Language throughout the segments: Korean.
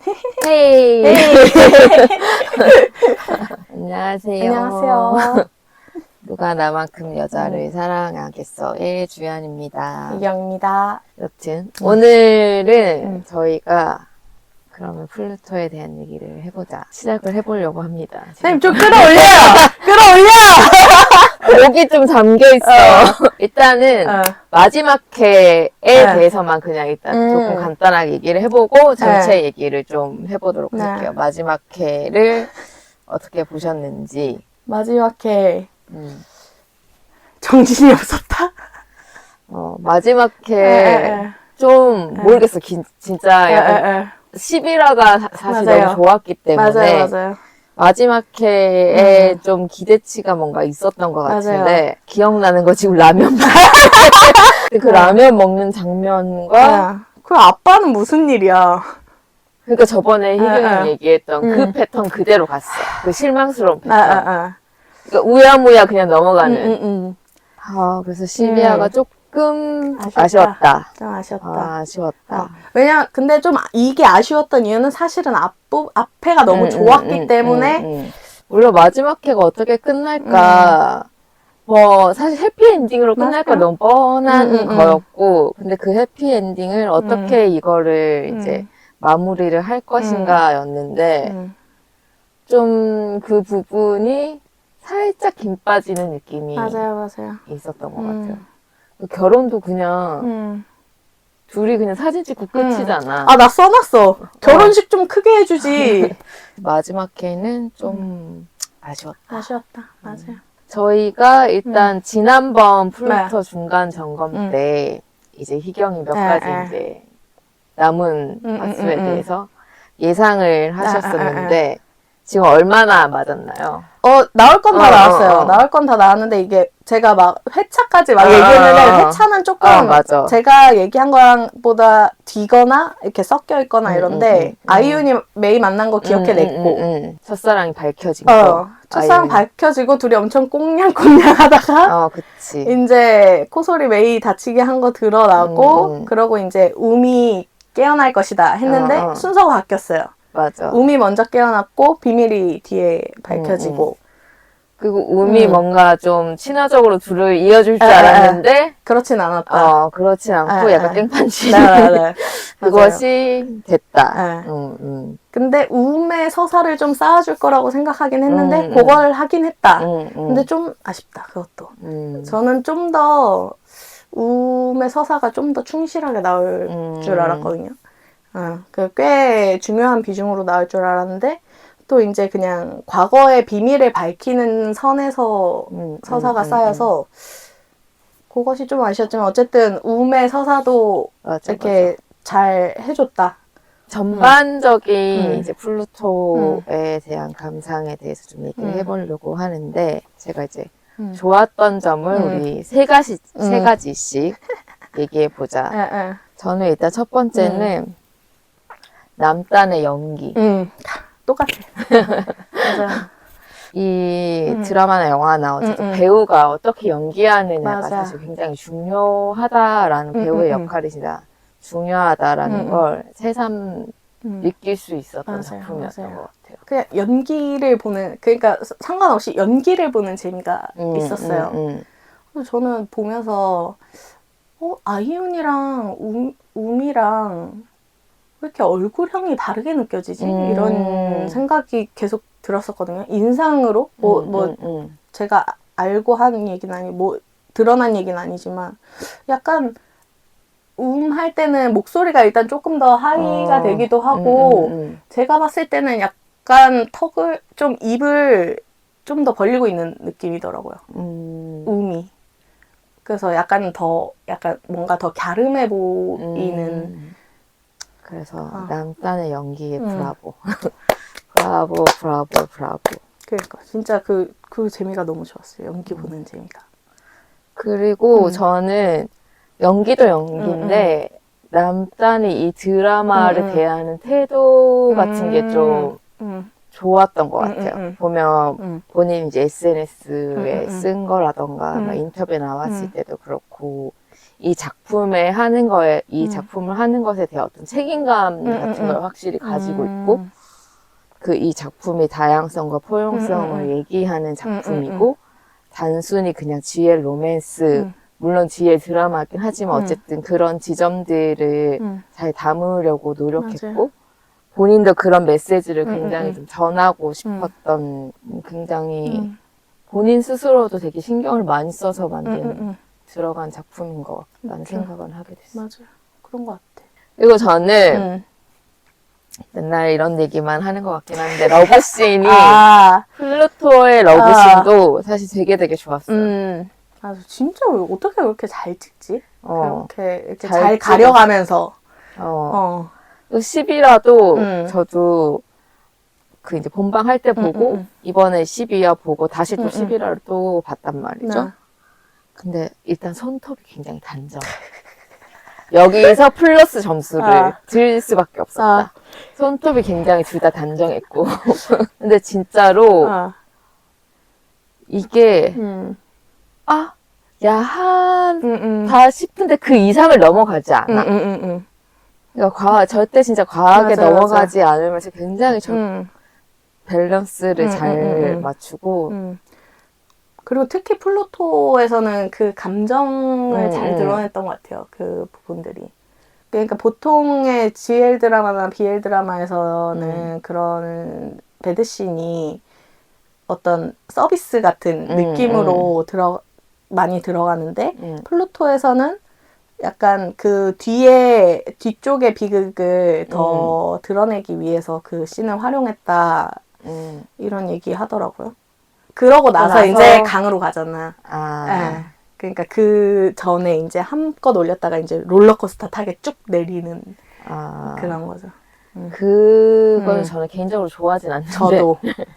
헤이. 헤이. 안녕하세요. 안녕하세요. 누가 나만큼 여자를 사랑하겠어의 주연입니다. 이경입니다. 여튼 오늘은 저희가 그러면 플루토에 대한 얘기를 해보자. 시작을 해보려고 합니다. 선생님 좀 끌어올려요! 끌어올려! 목이 좀 잠겨있어. 일단은 마지막 회에 대해서만 그냥 일단 조금 간단하게 얘기를 해보고 전체 얘기를 좀 해보도록 할게요. 마지막 회를 어떻게 보셨는지. 마지막 회 정신이 없었다? 마지막 회 좀 모르겠어. 진짜 약간 11화가 사실 맞아요. 너무 좋았기 때문에 맞아요. 마지막 회에 좀 기대치가 뭔가 있었던 것 같은데 기억나는 거 지금 라면 그 라면 먹는 장면과 그 아빠는 무슨 일이야? 그러니까 저번에 희경이 얘기했던 그 패턴 그대로 갔어. 그 실망스러운 패턴. 그러니까 우야무야 그냥 넘어가는. 그래서 12화가 조금 아쉬웠다. 좀 아쉬웠다. 아쉬웠다. 왜냐, 근데 좀 이게 아쉬웠던 이유는 사실은 앞회가 너무 좋았기 때문에. 물론 마지막 회가 어떻게 끝날까. 사실 해피엔딩으로 끝날까 너무 뻔한 거였고, 근데 그 해피엔딩을 어떻게 이거를 이제 마무리를 할 것인가 였는데, 좀 그 부분이 살짝 김 빠지는 느낌이 맞아요. 있었던 것 같아요. 결혼도 그냥 둘이 그냥 사진 찍고 끝이잖아. 나 써놨어. 결혼식 좀 크게 해주지. 마지막 회는 좀 아쉬웠다. 맞아요. 저희가 일단 지난번 플루토 중간 점검 때 이제 희경이 몇 가지 이제 남은 화수에 대해서 예상을 하셨었는데 지금 얼마나 맞았나요? 나올 건 다 나왔어요. 나올 건 다 나왔는데 이게 제가 막 회차까지 막 얘기했는데 회차는 조금 제가 얘기한 거랑보다 뒤거나 이렇게 섞여 있거나 이런데 아이윤이 메이 만난 거 기억해냈고 첫사랑이 밝혀진 거. 첫사랑 밝혀지고 둘이 엄청 꽁냥꽁냥 하다가 그치. 이제 코솔이 메이 다치게 한 거 드러나고 그러고 이제 우미 깨어날 것이다 했는데 순서가 바뀌었어요. 맞아. 우미 먼저 깨어났고 비밀이 뒤에 밝혀지고 그리고 우미 뭔가 좀 친화적으로 둘을 이어줄 줄 알았는데 그렇진 않았다. 그렇진 않고 약간 땡판치. 그것이 됐다. 근데 우음의 서사를 좀 쌓아줄 거라고 생각하긴 했는데 그걸 하긴 했다. 근데 좀 아쉽다 그것도. 저는 좀 더 우음의 서사가 좀 더 충실하게 나올 줄 알았거든요. 꽤 중요한 비중으로 나올 줄 알았는데 또 이제 그냥 과거의 비밀을 밝히는 선에서 서사가 쌓여서 그것이 좀 아쉬웠지만 어쨌든 우음의 서사도 이렇게 잘 해줬다. 전반적인 이제 플루토에 대한 감상에 대해서 좀 얘기를 해보려고 하는데 제가 이제 좋았던 점을 우리 세 가지씩 얘기해보자. 저는 일단 첫 번째는 남단의 연기. 똑같아. 맞아요. 이 드라마나 영화나 어쨌든 배우가 어떻게 연기하느냐가 사실 굉장히 중요하다라는 배우의 역할이 진짜 중요하다라는 걸 새삼 느낄 수 있었던 작품이었던 것 같아요. 그냥 연기를 보는, 그러니까 상관없이 연기를 보는 재미가 있었어요. 그래서 저는 보면서 아이윤이랑 우미랑 왜 이렇게 얼굴형이 다르게 느껴지지? 이런 생각이 계속 들었었거든요. 인상으로 제가 알고 하는 얘기는 아니고 드러난 얘기는 아니지만 약간 할 때는 목소리가 일단 조금 더 하이가 되기도 하고 제가 봤을 때는 약간 입을 좀 더 벌리고 있는 느낌이더라고요. 음이. 그래서 약간 뭔가 더 갸름해 보이는. 그래서 남단의 연기에 브라보. 브라보. 그러니까 진짜 그 재미가 너무 좋았어요. 연기 보는 재미가. 그리고 저는 연기도 연기인데 남단이 이 드라마를 대하는 태도 같은 게 좀 좋았던 것 같아요. 보면 본인 이제 SNS에 쓴 거라던가 막 인터뷰에 나왔을 때도 그렇고 이 작품에 하는 거에, 이 작품을 하는 것에 대한 어떤 책임감 같은 걸 확실히 가지고 있고, 이 작품의 다양성과 포용성을 얘기하는 작품이고, 단순히 그냥 GL 로맨스, 물론 GL 드라마긴 하지만 어쨌든 그런 지점들을 잘 담으려고 노력했고, 맞아요. 본인도 그런 메시지를 굉장히 좀 전하고 싶었던 굉장히 본인 스스로도 되게 신경을 많이 써서 만든 들어간 작품인 것 같다는 생각은 하게 됐어요. 맞아요. 그런 것 같아. 그리고 저는 맨날 이런 얘기만 하는 것 같긴 한데 러브씬이 플루토의 러브씬도 사실 되게 좋았어요. 맞아. 진짜 어떻게 그렇게 잘 찍지? 이렇게 잘 잘 가려가면서. 10이라도 저도 그 이제 본방 할 때 보고 이번에 12화 보고 다시 또 11화를 또 봤단 말이죠. 근데 일단 손톱이 굉장히 단정. 여기서 플러스 점수를 드릴 수밖에 없었다. 손톱이 굉장히 둘 다 단정했고. 근데 진짜로 이게 야하다 싶은데 그 이상을 넘어가지 않아. 그러니까 절대 진짜 과하게 맞아요, 넘어가지 않으면서 굉장히 밸런스를 잘 맞추고. 그리고 특히 플루토에서는 그 감정을 잘 드러냈던 것 같아요. 그 부분들이. 그러니까 보통의 GL 드라마나 BL 드라마에서는 그런 배드씬이 어떤 서비스 같은 느낌으로 많이 들어가는데 플루토에서는 약간 그 뒤쪽의 비극을 더 드러내기 위해서 그 씬을 활용했다. 이런 얘기 하더라고요. 그러고 나서 이제 강으로 가잖아. 네. 그러니까 그 전에 이제 한껏 올렸다가 이제 롤러코스터 타게 쭉 내리는 그런 거죠. 그걸 저는 개인적으로 좋아하진 않는데.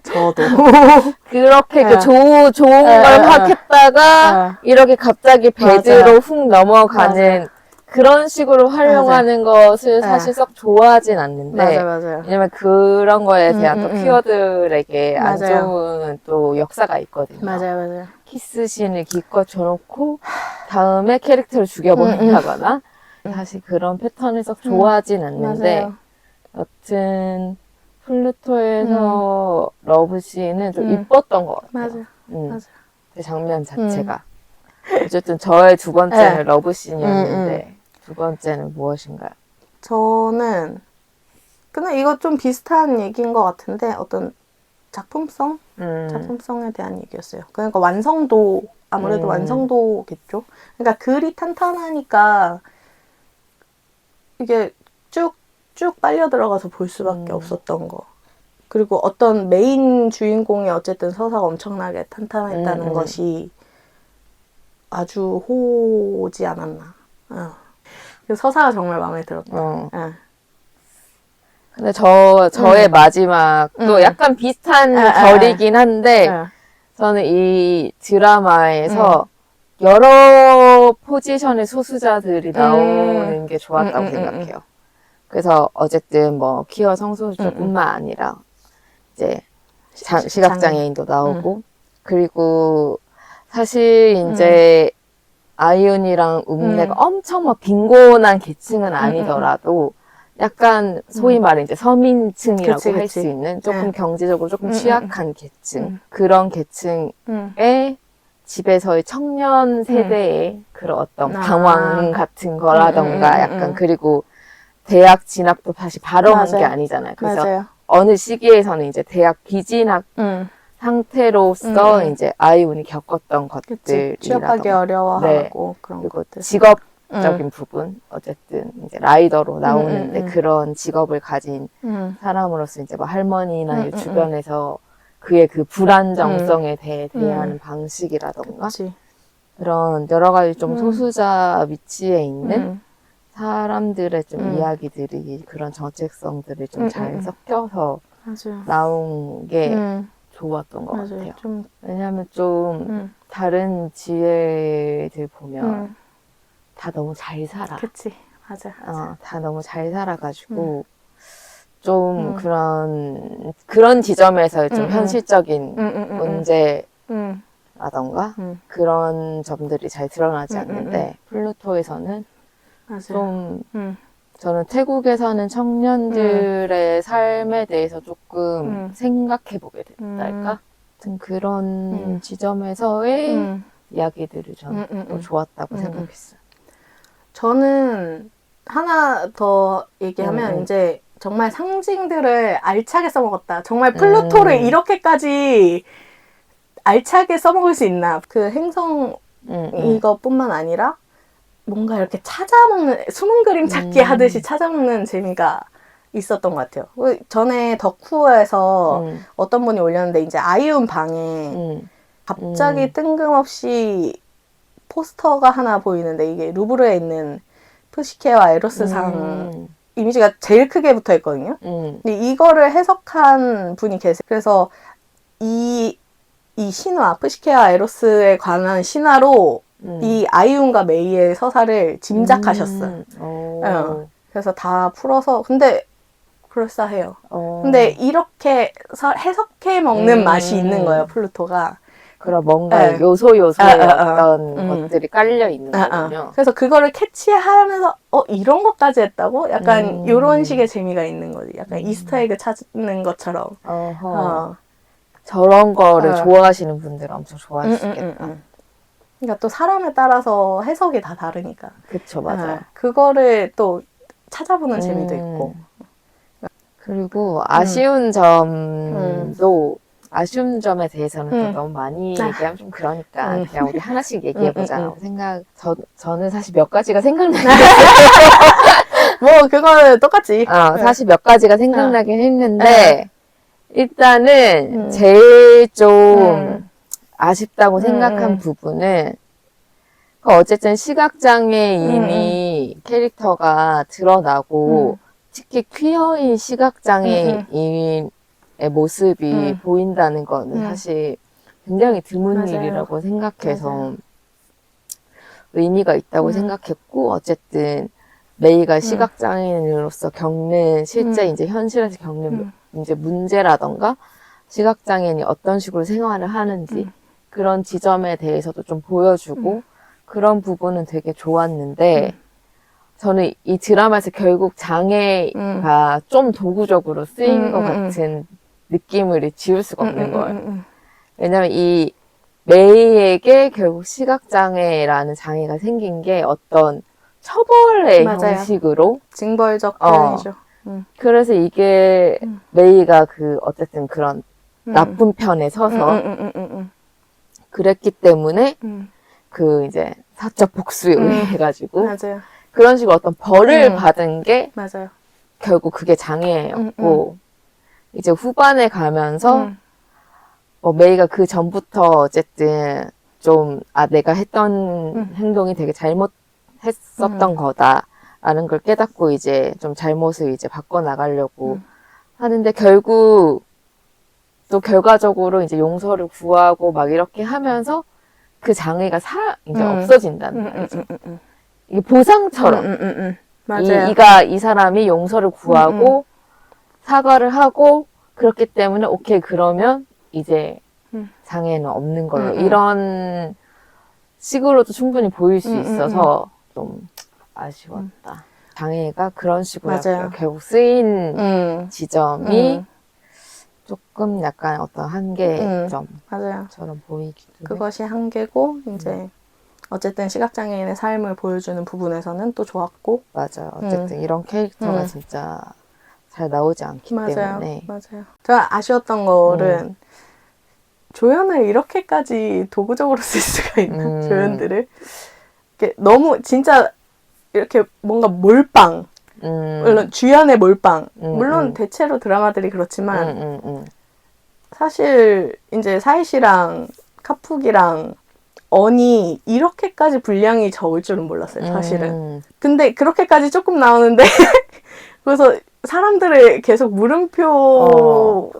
저도. 그렇게 좋은 걸 막 했다가 이렇게 갑자기 배드로 훅 넘어가는 그런 식으로 활용하는 것을 사실 썩 좋아하진 않는데. 맞아요. 왜냐면 그런 거에 대한 또 퀴어들에게 안 좋은 또 역사가 있거든요. 맞아요. 키스신을 기껏 줘놓고 다음에 캐릭터를 죽여버린다거나 사실 그런 패턴을 썩 좋아하진 않는데 맞아요. 여튼 플루토에서 러브씬은 좀 이뻤던 것 같아요. 맞아요. 그 장면 자체가. 어쨌든 저의 두 번째는 러브씬이었는데 두 번째는 무엇인가요? 저는 근데 이거 좀 비슷한 얘기인 것 같은데 어떤 작품성에 대한 얘기였어요. 그러니까 완성도, 아무래도 완성도겠죠. 그러니까 글이 탄탄하니까 이게 쭉 빨려 들어가서 볼 수밖에 없었던 거. 그리고 어떤 메인 주인공이 어쨌든 서사가 엄청나게 탄탄했다는 것이 아주 호지 않았나. 그 서사가 정말 마음에 들었다. 근데 저의 마지막도 약간 비슷한 결이긴 한데, 저는 이 드라마에서 여러 포지션의 소수자들이 나오는 게 좋았다고 생각해요. 그래서 어쨌든 뭐 퀴어 성소수자뿐만 아니라 이제 시각장애인도 나오고, 그리고 사실 이제 아이윤이랑 읍내가 엄청 막 빈곤한 계층은 아니더라도 약간 소위 말해 이제 서민층이라고 할 수 있는 조금 경제적으로 조금 취약한 계층, 그런 계층의 집에서의 청년 세대의 그런 어떤 방황 같은 거라던가 약간, 그리고 대학 진학도 사실 바로 한 게 아니잖아요. 그래서 어느 시기에서는 이제 대학 비진학 상태로서 이제 아이윤이 겪었던 것들이라던가, 취업하기 어려워하고 그런 그리고 것들. 직업적인 부분, 어쨌든 이제 라이더로 나오는데 그런 직업을 가진 사람으로서 이제 뭐 할머니나 주변에서 그의 그 불안정성에 대해 대하는 방식이라던가 그런 여러 가지 좀 소수자 위치에 있는 사람들의 좀 이야기들이 그런 정체성들을 좀 잘 섞여서 나온 게 좋았던 것 같아요. 왜냐하면 좀 다른 GL들 보면 다 너무 잘 살아. 그치, 맞아. 다 너무 잘 살아가지고 좀 그런 지점에서 좀 현실적인 문제를 라던가 그런 점들이 잘 드러나지 않는데 플루토에서는 맞아요. 좀 저는 태국에서는 청년들의 삶에 대해서 조금 생각해 보게 됐달까? 같은 그런 지점에서의 이야기들을 저는 또 좋았다고 생각했어요. 저는 하나 더 얘기하면 이제 정말 상징들을 알차게 써먹었다. 정말 플루토를 이렇게까지 알차게 써먹을 수 있나. 그 행성 이것뿐만 아니라 뭔가 이렇게 찾아먹는, 숨은 그림 찾기 하듯이 찾아먹는 재미가 있었던 것 같아요. 전에 덕후에서 어떤 분이 올렸는데 이제 아이온 방에 갑자기 뜬금없이 포스터가 하나 보이는데 이게 루브르에 있는 푸시케와 에로스상 이미지가 제일 크게 붙어 있거든요. 근데 이거를 해석한 분이 계세요. 그래서 이 신화, 푸시케와 에로스에 관한 신화로 이 아이운과 메이의 서사를 짐작하셨어요. 그래서 다 풀어서 근데 그럴싸해요. 근데 이렇게 해석해 먹는 맛이 있는 거예요, 플루토가. 그런 뭔가 네. 요소의 어떤 것들이 깔려 있는 거군요. 그래서 그거를 캐치하면서 이런 것까지 했다고? 약간 이런 식의 재미가 있는 거지. 약간 이스터에그 찾는 것처럼. 저런 거를 좋아하시는 분들은 엄청 좋아하시겠다. 그러니까 또 사람에 따라서 해석이 다 다르니까. 그쵸, 맞아요. 그거를 또 찾아보는 재미도 있고. 그리고 아쉬운 점도 아쉬운 점에 대해서는 또 너무 많이 얘기하면 좀 그러니까 그냥 우리 하나씩 얘기해보자 저는 사실 몇 가지가 생각나긴 뭐 그거는 똑같지. 사실 몇 가지가 생각나긴 했는데 일단은 제일 좀 아쉽다고 생각한 부분은 어쨌든 시각장애인이 캐릭터가 드러나고 특히 퀴어인 시각장애인의 모습이 보인다는 거는 사실 굉장히 드문 맞아요. 일이라고 생각해서 맞아요. 의미가 있다고 생각했고 어쨌든 메이가 시각장애인으로서 겪는 실제 이제 현실에서 겪는 이제 문제라던가 시각장애인이 어떤 식으로 생활을 하는지 그런 지점에 대해서도 좀 보여주고 그런 부분은 되게 좋았는데 저는 이 드라마에서 결국 장애가 좀 도구적으로 쓰인 것 같은 느낌을 지울 수가 없는 거예요. 왜냐면 이 메이에게 결국 시각장애라는 장애가 생긴 게 어떤 처벌의 맞아요. 형식으로 징벌적 표현이죠. 그래서 이게 메이가 어쨌든 그런 나쁜 편에 서서 그랬기 때문에 이제 사적 복수에 의해가지고 맞아요. 그런 식으로 어떤 벌을 받은 게 맞아요. 결국 그게 장애였고 이제 후반에 가면서 메이가 그 전부터 어쨌든 좀 내가 했던 행동이 되게 잘못했었던 거다라는 걸 깨닫고 이제 좀 잘못을 이제 바꿔나가려고 하는데 결국 또 결과적으로 이제 용서를 구하고 막 이렇게 하면서 그 장애가 이제 없어진다는 말이죠. 이게 보상처럼. 맞아요. 이 사람이 용서를 구하고 사과를 하고 그렇기 때문에 오케이 그러면 이제 장애는 없는 걸로 이런 식으로도 충분히 보일 수 있어서 좀 아쉬웠다. 장애가 그런 식으로 맞아요. 결국 쓰인 지점이 조금 약간 어떤 한계점처럼 맞아요. 보이기도 해요. 그것이 한계고 이제 어쨌든 시각장애인의 삶을 보여주는 부분에서는 또 좋았고 맞아요. 어쨌든 이런 캐릭터가 진짜 잘 나오지 않기 때문에 맞아요. 제가 아쉬웠던 거는 조연을 이렇게까지 도구적으로 쓸 수가 있나? 조연들을 이렇게 너무 진짜 이렇게 뭔가 몰빵 물론 주연의 몰빵 물론 대체로 드라마들이 그렇지만 사실 이제 사이 씨랑 카푸기랑 언이 이렇게까지 분량이 적을 줄은 몰랐어요, 사실은. 근데 그렇게까지 조금 나오는데 그래서 사람들을 계속 물음표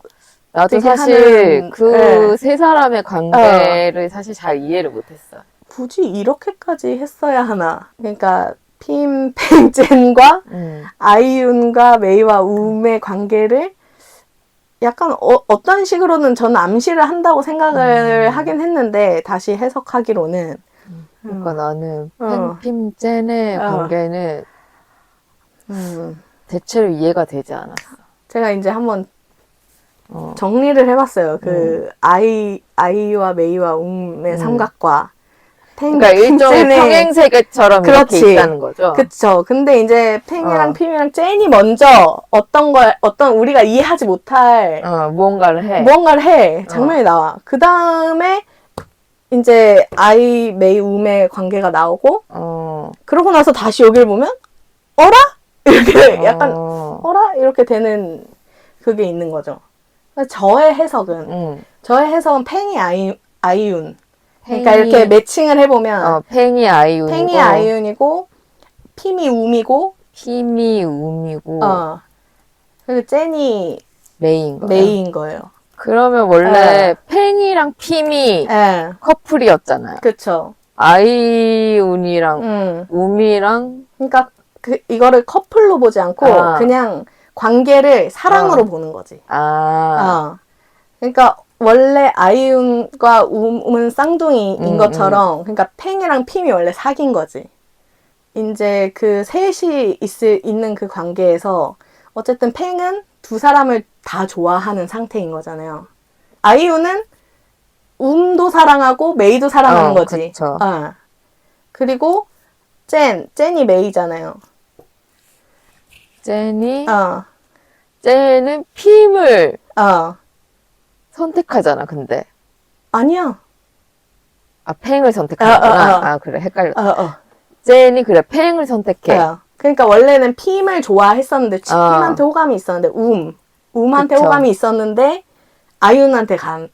나도 되게 사실 하는, 세 사람의 관계를 사실 잘 이해를 못했어. 굳이 이렇게까지 했어야 하나. 그러니까 핌 팽젠과 아이윤과 메이와 움의 관계를 약간 어떤 식으로는 저는 암시를 한다고 생각을 하긴 했는데 다시 해석하기로는 그러니까 나는 어. 팬, 핌, 젠의 관계는 대체로 이해가 되지 않았어. 제가 이제 한번 정리를 해봤어요. 그 아이와 메이와 웅의 삼각과 그러니까 일종의 평행세계처럼 그렇지. 이렇게 있다는 거죠. 그쵸. 근데 이제 팽이랑 핌이랑 젠이 먼저 어떤 우리가 이해하지 못할 무언가를 해. 장면이 나와. 그 다음에 이제 아이, 메이, 움의 관계가 나오고 그러고 나서 다시 여기를 보면 어라? 이렇게 약간 어라? 이렇게 되는 그게 있는 거죠. 저의 해석은 팽이 아이윤. 그러니까 이렇게 매칭을 해보면 팽이 아이윤이고 팽이 아이윤이고 핌이 움이고 핌이 움이고 그리고 젠이 메이인 거예요. 그러면 원래 팽이랑 핌이 커플이었잖아요. 그쵸. 아이윤이랑 움이랑 그러니까 이거를 커플로 보지 않고 그냥 관계를 사랑으로 보는 거지. 그러니까 원래 아이윤과 움은 쌍둥이인 것처럼 그러니까 팽이랑 핌이 원래 사귄 거지. 이제 그 셋이 있는 그 관계에서 어쨌든 팽은 두 사람을 다 좋아하는 상태인 거잖아요. 아이윤은 움도 사랑하고 메이도 사랑하는 거지. 그리고 젠이 메이잖아요. 젠은 핌을 선택하잖아, 근데. 아니야. 팽을 선택하는구나. 그래, 헷갈렸어. 젠이 그래, 팽을 선택해. 그러니까 원래는 핌을 좋아했었는데, 핌한테 호감이 있었는데, 움한테 그쵸. 호감이 있었는데, 아이윤한테 가는,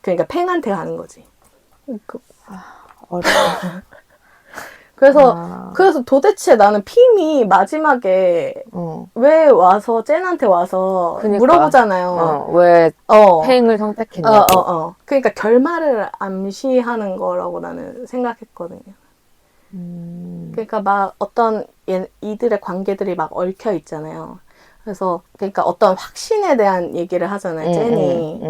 그러니까 팽한테 가는 거지. 어려워. 그래서 도대체 나는 핌이 마지막에 왜 와서 젠한테 와서 물어보잖아요. 왜 팽을 선택했냐고. 그러니까 결말을 암시하는 거라고 나는 생각했거든요. 그러니까 막 어떤 이들의 관계들이 막 얽혀 있잖아요. 그래서 그러니까 어떤 확신에 대한 얘기를 하잖아요. 젠이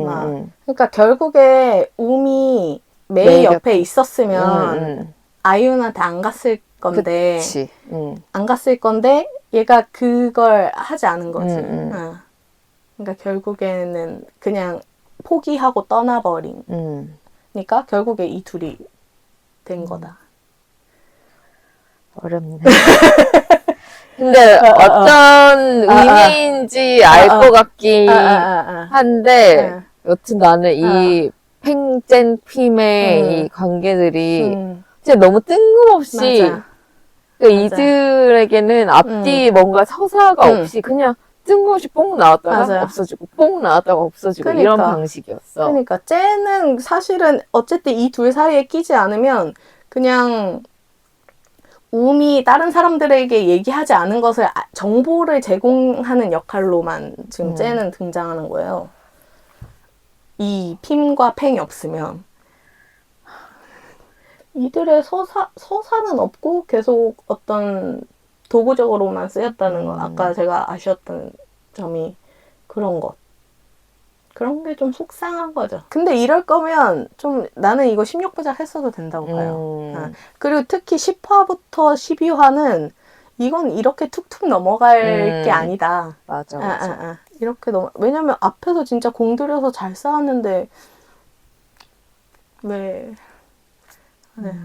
그러니까 결국에 움이 메이 옆에 있었으면 아이윤한테 안 갔을 건데 안 갔을 건데 얘가 그걸 하지 않은 거지. 그러니까 결국에는 그냥 포기하고 떠나버린. 그러니까 결국에 이 둘이 된 거다. 어렵네. 근데 어떤 의미인지 알 것 같긴 한데 여튼 나는 이 팽젠 핌의 이 관계들이 진짜 너무 뜬금없이 그러니까 이들에게는 앞뒤 뭔가 서사가 없이 그냥 뜬금없이 뽕 나왔다가 없어지고 뽕 나왔다가 없어지고 이런 방식이었어. 그러니까 쟤는 사실은 어쨌든 이 둘 사이에 끼지 않으면 그냥 움이 다른 사람들에게 얘기하지 않은 것을 정보를 제공하는 역할로만 지금 쟤는 등장하는 거예요. 이 핌과 팽이 없으면 이들의 서사는 없고 계속 어떤 도구적으로만 쓰였다는 거. 아까 제가 아쉬웠던 점이 그런 것. 그런 게 좀 속상한 거죠. 근데 이럴 거면 좀 나는 이거 16부작 했어도 된다고 봐요. 그리고 특히 10화부터 12화는 이건 이렇게 툭툭 넘어갈 게 아니다. 맞아. 이렇게 왜냐면 앞에서 진짜 공들여서 잘 싸웠는데 왜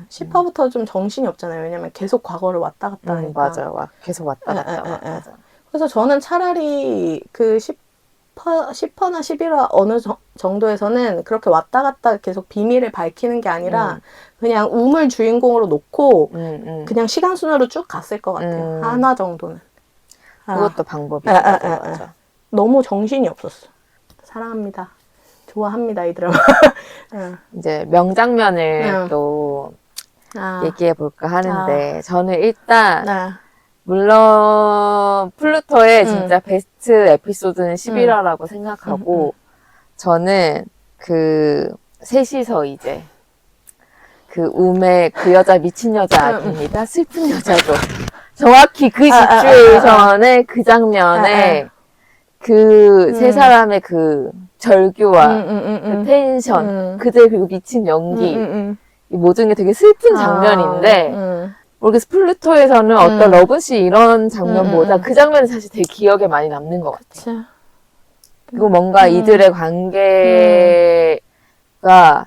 10화부터 좀 정신이 없잖아요. 왜냐면 계속 과거를 왔다 갔다 하니까. 맞아. 계속 왔다 갔다. 맞아. 그래서 저는 차라리 그 10화나 11화 어느 정도에서는 그렇게 왔다 갔다 계속 비밀을 밝히는 게 아니라 그냥 움을 주인공으로 놓고 그냥 시간순으로 쭉 갔을 것 같아요. 하나 정도는. 그것도 방법이죠. 맞아. 너무 정신이 없었어. 사랑합니다. 좋아합니다, 이 드라마. 이제 명장면을 또 얘기해 볼까 하는데 저는 일단 물론 플루토의 진짜 베스트 에피소드는 11화라고 생각하고 저는 그 셋이서 이제 그 움의 그 여자 미친 여자 아닙니다. 슬픈 여자죠. 정확히 그 시츄에이션의 그 장면에 그 세 사람의 그 절규와 그 텐션, 그들 그리고 미친 연기, 이 모든 게 되게 슬픈 장면인데 모르겠어. 플루토에서는 어떤 러브씬 이런 장면보다 그 장면이 사실 되게 기억에 많이 남는 것 같아. 그치. 그리고 뭔가 이들의 관계가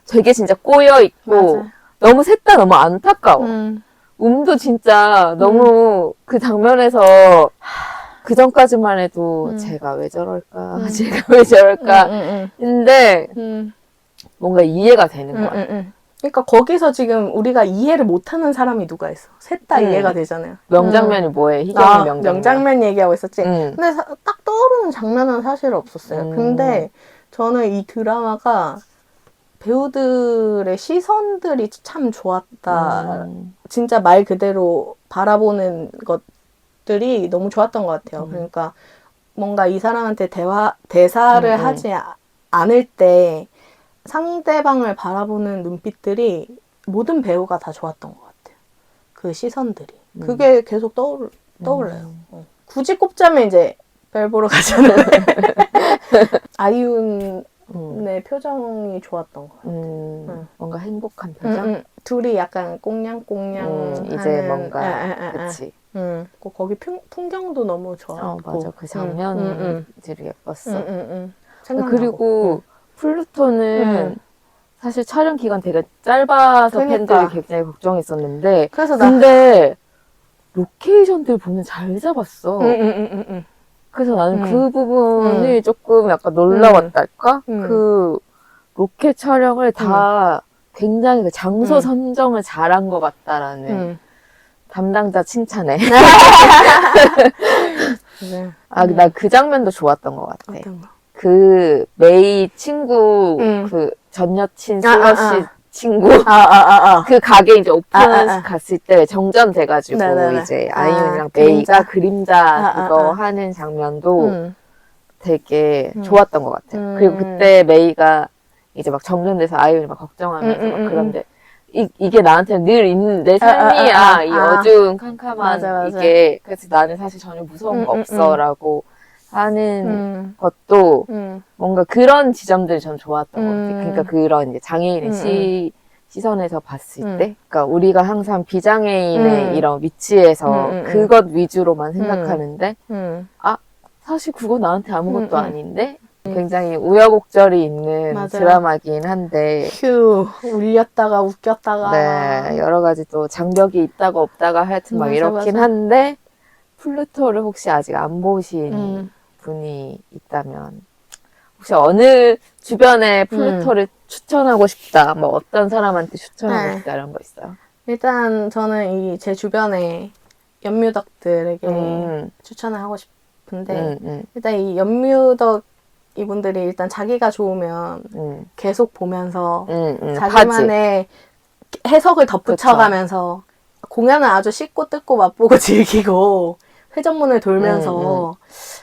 되게 진짜 꼬여 있고 맞아. 너무 셋 다 너무 안타까워. 도 진짜 너무 그 장면에서 그 전까지만 해도 제가 왜 저럴까, 제가 왜 저럴까 했는데 뭔가 이해가 되는 거야. 그러니까 거기서 지금 우리가 이해를 못하는 사람이 누가 있어? 셋 다 이해가 되잖아요. 명장면이 뭐해? 희경이 명장면. 명장면 얘기하고 있었지. 근데 딱 떠오르는 장면은 사실 없었어요. 근데 저는 이 드라마가 배우들의 시선들이 참 좋았다. 진짜 말 그대로 바라보는 것들이 너무 좋았던 것 같아요. 그러니까 뭔가 이 사람한테 대사를 하지 않을 때 상대방을 바라보는 눈빛들이 모든 배우가 다 좋았던 것 같아요. 그 시선들이. 그게 계속 떠올라요. 굳이 꼽자면 이제 별 보러 가잖아요. 아이윤의 표정이 좋았던 것 같아요. 뭔가 행복한 표정? 둘이 약간 꽁냥꽁냥 이제 하는, 뭔가 그치. 거기 풍경도 너무 좋았고. 맞아. 그 장면들이 예뻤어. 생각나고. 그리고 플루토는 사실 촬영 기간 되게 짧아서 그러니까. 팬들이 굉장히 걱정했었는데 그래서 근데 로케이션들 보면 잘 잡았어. 그래서 나는 그 부분이 조금 약간 놀라웠달까? 그 로켓 촬영을 다 굉장히 그 장소 선정을 잘한 것 같다라는 담당자 칭찬해. 나 그 장면도 좋았던 것 같아. 어떤 거? 그 메이 친구 그 전 여친 슬러시 친구 그 가게 이제 오픈 갔을 때 정전돼가지고 네네네. 이제 아이윤이랑 메이가 그림자 그거 아. 하는 장면도 되게 좋았던 것 같아요. 그리고 그때 메이가 이제 막 정전돼서 아이윤이 막 걱정하면서 막 그런데 이게 나한테는 늘 있는 내 삶이야. 이 어두운 캄캄한 맞아. 이게 그래서 나는 사실 전혀 무서운 거 없어라고 하는 것도 뭔가 그런 지점들이 전 좋았던 것 같아요. 그러니까 그런 이제 장애인의 시선에서 봤을 때, 그러니까 우리가 항상 비장애인의 이런 위치에서 그것 위주로만 생각하는데, 사실 그거 나한테 아무것도 아닌데, 굉장히 우여곡절이 있는 맞아요. 드라마긴 한데, 휴, 울렸다가 웃겼다가. 네, 여러 가지 또 장벽이 있다가 없다가 하여튼 막 이렇긴 한데, 플루토를 혹시 아직 안 보신 분이 있다면 혹시 어느 주변에 플루토를 추천하고 싶다, 뭐 어떤 사람한테 추천하고 싶다 이런 거 있어요? 일단 저는 제 주변에 연뮤덕들에게 추천을 하고 싶은데 일단 이 연뮤덕 이분들이 일단 자기가 좋으면 계속 보면서 자기만의 해석을 덧붙여가면서 공연을 아주 씻고 뜯고 맛보고 즐기고 회전문을 돌면서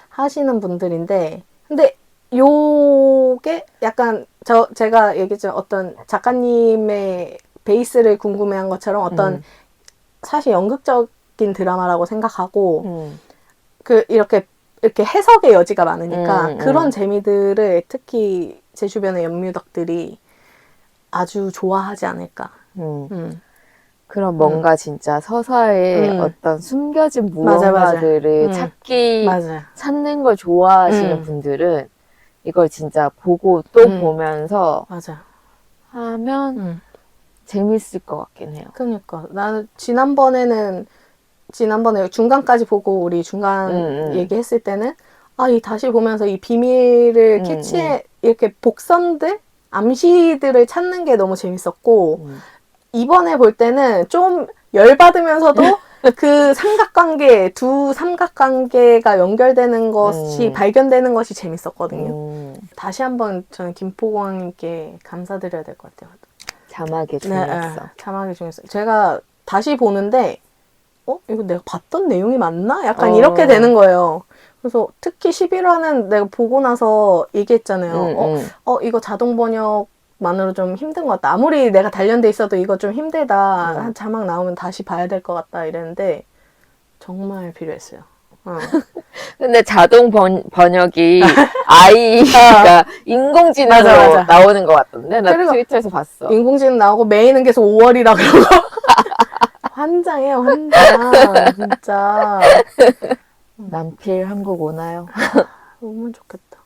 하시는 분들인데, 근데 요게 약간 제가 얘기했지만 어떤 작가님의 베이스를 궁금해한 것처럼 어떤 사실 연극적인 드라마라고 생각하고 이렇게 해석의 여지가 많으니까 그런 재미들을 특히 제 주변의 연뮤덕들이 아주 좋아하지 않을까. 그럼 뭔가 진짜 서사의 어떤 숨겨진 무언가들을 찾는 걸 좋아하시는 분들은 이걸 진짜 보고 또 보면서 하면 재밌을 것 같긴 해요. 그러니까 나는 지난번에 중간까지 보고 우리 중간 얘기했을 때는 다시 보면서 이 비밀을 캐치해 이렇게 복선들, 암시들을 찾는 게 너무 재밌었고 이번에 볼 때는 좀 열받으면서도 그 두 삼각관계가 연결되는 것이 발견되는 것이 재밌었거든요. 다시 한번 저는 김포공항님께 감사드려야 될 것 같아요. 자막이 중요했어. 네, 자막이 중요했어요. 제가 다시 보는데 이거 내가 봤던 내용이 맞나? 약간 이렇게 되는 거예요. 그래서 특히 11화는 내가 보고 나서 얘기했잖아요. 이거 자동 번역만으로 좀 힘든 것 같다. 아무리 내가 단련돼 있어도 이거 좀 힘들다. 한 자막 나오면 다시 봐야 될 것 같다. 이랬는데 정말 필요했어요. 근데 자동 번역이 아이가 인공지능으로 맞아, 맞아. 나오는 것 같던데? 나 그리고 트위터에서 봤어. 인공지능 나오고 메인은 계속 5월이라 그러고. 환장해요, 환장. 진짜. 남필 한국 오나요? 오면 좋겠다.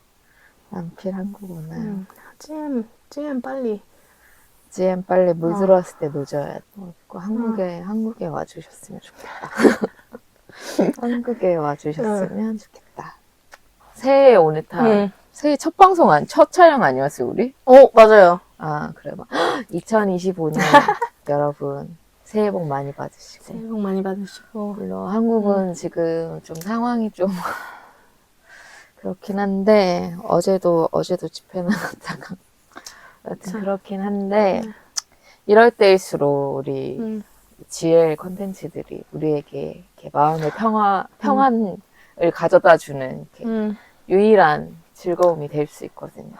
남필 한국 오나요? GM 빨리. GM 빨리 물 어. 들어왔을 때 노져야 돼. 한국에 와주셨으면 좋겠다. 한국에 와주셨으면 좋겠다. 새해 오늘타 새해 첫 방송 첫 촬영 아니었어요, 우리? 맞아요. 아, 그래. 2025년 여러분 새해 복 많이 받으시고. 새해 복 많이 받으시고. 물론 한국은 지금 좀 상황이 좀 그렇긴 한데 어제도 집회 나갔다가 여튼 그렇긴 한데 이럴 때일수록 우리 GL 콘텐츠들이 우리에게 이렇게 마음의 평안을 가져다 주는 이렇게 유일한 즐거움이 될 수 있거든요.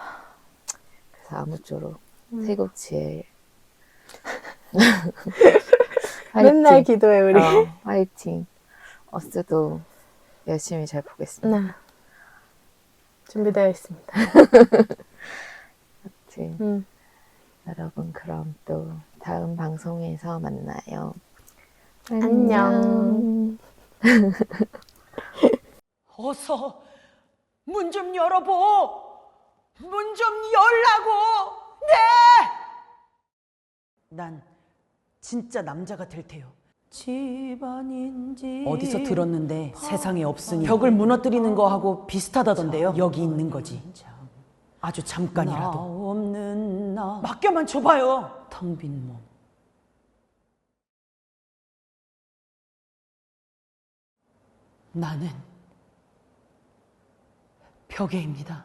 그래서 아무쪼록 태국 GL 맨날 기도해, 우리. 화이팅. 어스도 열심히 잘 보겠습니다. 네. 준비되어 있습니다. 아무튼 여러분 그럼 또 다음 방송에서 만나요. 안녕. 어서 문 좀 열어보. 문 좀 열라고. 네. 난 진짜 남자가 될 테요. 집안인지 어디서 들었는데 세상에 없으니 벽을 무너뜨리는 거하고 비슷하다던데요. 여기 있는 거지. 아주 잠깐이라도. 없는 나 맡겨만 줘봐요. 텅 빈 몸. 나는 벽에입니다.